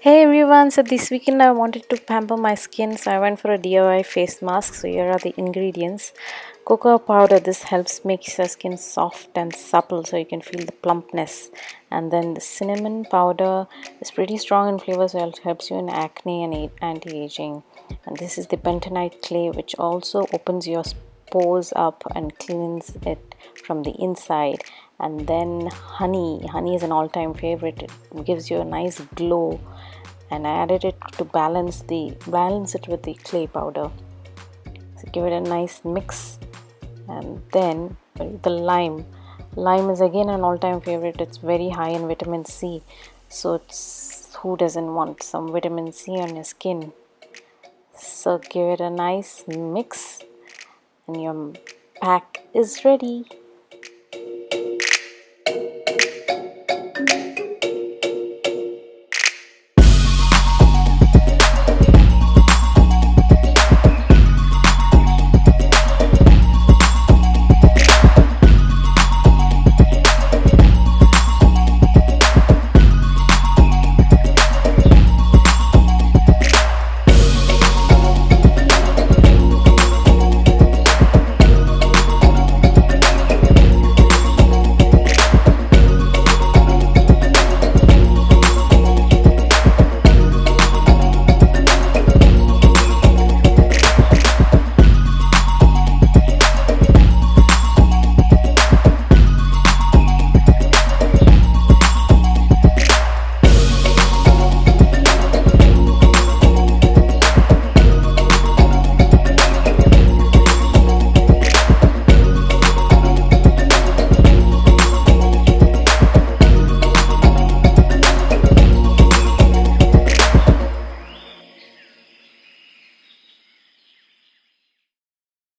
Hey everyone, so this weekend I wanted to pamper my skin, so I went for a DIY face mask. So here are the ingredients. Cocoa powder, this helps make your skin soft and supple so you can feel the plumpness. And then the cinnamon powder is pretty strong in flavor, so it helps you in acne and anti-aging. And this is the bentonite clay, which also opens your pores up and cleans it from the inside. And then honey is an all-time favorite. It gives you a nice glow, and I added it to balance it with the clay powder. So give it a nice mix. And then the lime is again an all-time favorite. It's very high in vitamin C, so who doesn't want some vitamin C on your skin? So give it a nice mix and your pack is ready.